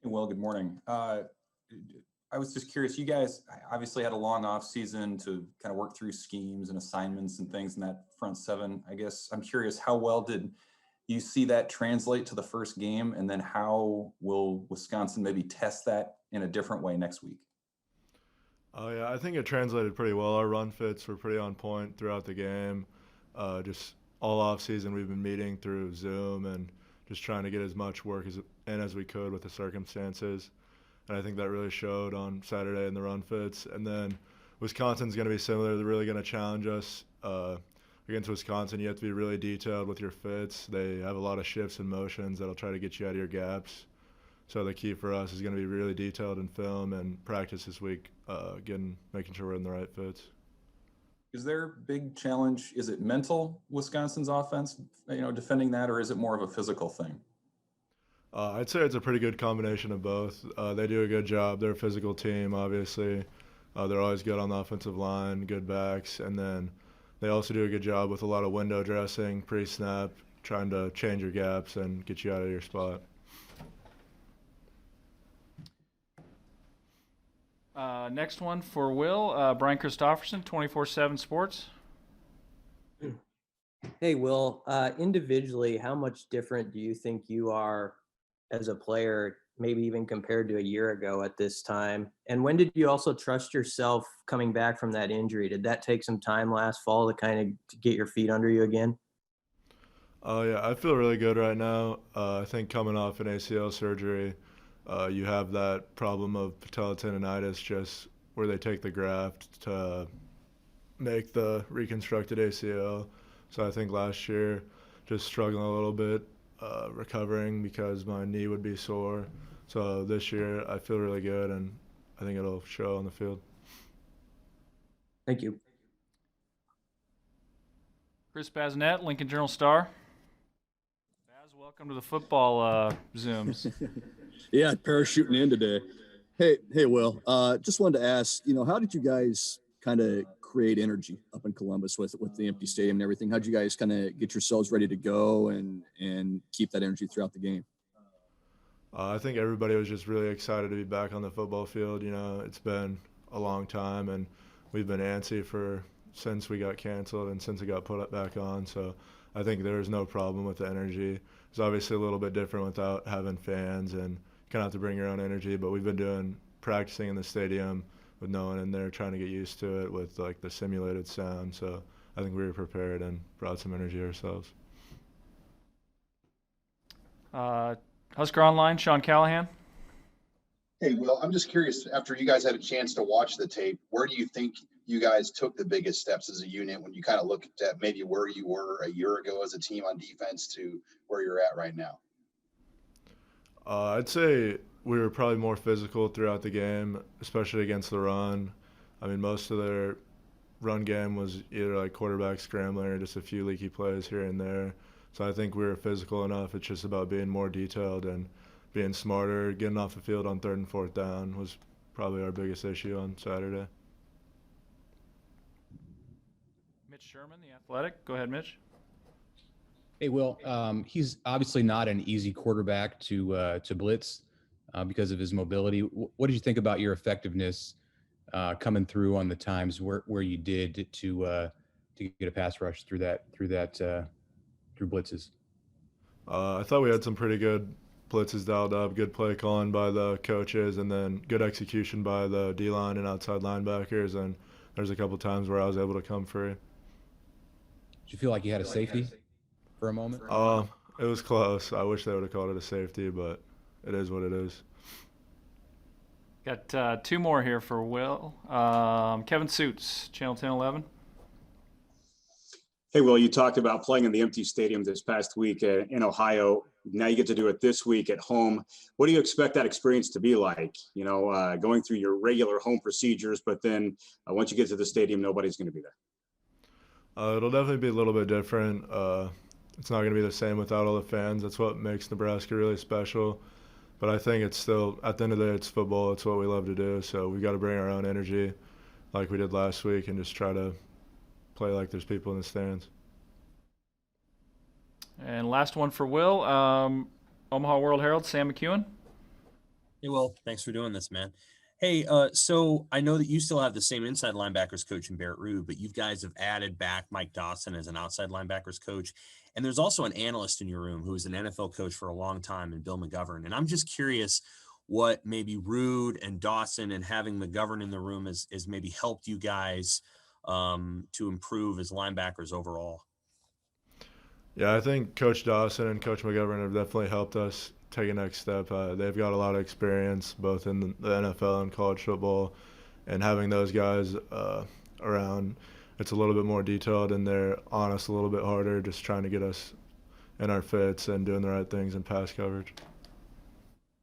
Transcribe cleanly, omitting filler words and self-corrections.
Well, good morning. I was just curious, you guys obviously had a long off season to kind of work through schemes and assignments and things in that front seven. I guess I'm curious, how well did you see that translate to the first game? And then how will Wisconsin maybe test that in a different way next week? Oh yeah, I think it translated pretty well. Our run fits were pretty on point throughout the game. Just all off season, we've been meeting through Zoom and just trying to get as much work as we could with the circumstances. And I think that really showed on Saturday in the run fits. And then Wisconsin's going to be similar. They're really going to challenge us. Against Wisconsin, you have to be really detailed with your fits. They have a lot of shifts and motions that'll try to get you out of your gaps. So the key for us is going to be really detailed in film and practice this week, making sure we're in the right fits. Is their big challenge, is it mental, Wisconsin's offense, defending that, or is it more of a physical thing? I'd say it's a pretty good combination of both. They do a good job. They're a physical team, obviously. They're always good on the offensive line, good backs, and then they also do a good job with a lot of window dressing, pre-snap, trying to change your gaps and get you out of your spot. Next one for Will, Brian Christopherson, 24/7 Sports. Hey, Will, individually, how much different do you think you are as a player, maybe even compared to a year ago at this time? And when did you also trust yourself coming back from that injury? Did that take some time last fall to kind of get your feet under you again? Oh yeah, I feel really good right now. I think coming off an ACL surgery, you have that problem of patella tendonitis, just where they take the graft to make the reconstructed ACL. So I think last year, just struggling a little bit, recovering because my knee would be sore. So this year, I feel really good, and I think it'll show on the field. Thank you. Chris Bazinet, Lincoln Journal-Star. Baz, welcome to the football Zooms. Yeah, parachuting in today. Hey, Will. Just wanted to ask, how did you guys kind of create energy up in Columbus with the empty stadium and everything? How'd you guys kind of get yourselves ready to go and keep that energy throughout the game? I think everybody was just really excited to be back on the football field. It's been a long time, and we've been antsy since we got canceled and since it got put back on. So I think there was no problem with the energy. It's obviously a little bit different without having fans, and you kind of have to bring your own energy. But we've been practicing in the stadium with no one in there, trying to get used to it with like the simulated sound. So I think we were prepared and brought some energy ourselves. Husker Online, Sean Callahan. Hey, Will, I'm just curious, after you guys had a chance to watch the tape, where do you think you guys took the biggest steps as a unit when you kind of looked at maybe where you were a year ago as a team on defense to where you're at right now? I'd say we were probably more physical throughout the game, especially against the run. I mean, most of their run game was either like quarterback scrambling or just a few leaky plays here and there. So I think we were physical enough. It's just about being more detailed and being smarter. Getting off the field on third and fourth down was probably our biggest issue on Saturday. Mitch Sherman, The Athletic. Go ahead, Mitch. Hey, Will. He's obviously not an easy quarterback to blitz because of his mobility. What did you think about your effectiveness coming through on the times where you did to get a pass rush through blitzes? I thought we had some pretty good blitzes dialed up, good play calling by the coaches, and then good execution by the D-line and outside linebackers. And there's a couple times where I was able to come free. Did you feel like you had a safety for a moment? It was close. I wish they would have called it a safety, but it is what it is. Got two more here for Will. Kevin Suits, Channel 1011. Hey, Will, you talked about playing in the empty stadium this past week in Ohio. Now you get to do it this week at home. What do you expect that experience to be like? Going through your regular home procedures, but then once you get to the stadium, nobody's going to be there. It'll definitely be a little bit different. It's not going to be the same without all the fans. That's what makes Nebraska really special. But I think it's still, at the end of the day, it's football. It's what we love to do. So we've got to bring our own energy like we did last week and just try to play like there's people in the stands. And last one for Will. Omaha World Herald, Sam McEwen. Hey, Will, thanks for doing this, man. Hey, so I know that you still have the same inside linebackers coach in Barrett Ruud, but you guys have added back Mike Dawson as an outside linebackers coach. And there's also an analyst in your room who is an NFL coach for a long time, and Bill McGovern. And I'm just curious what maybe Ruud and Dawson and having McGovern in the room has maybe helped you guys to improve as linebackers overall. Yeah, I think Coach Dawson and Coach McGovern have definitely helped us take a next step. They've got a lot of experience both in the NFL and college football, and having those guys around, it's a little bit more detailed and they're on us a little bit harder, just trying to get us in our fits and doing the right things in pass coverage.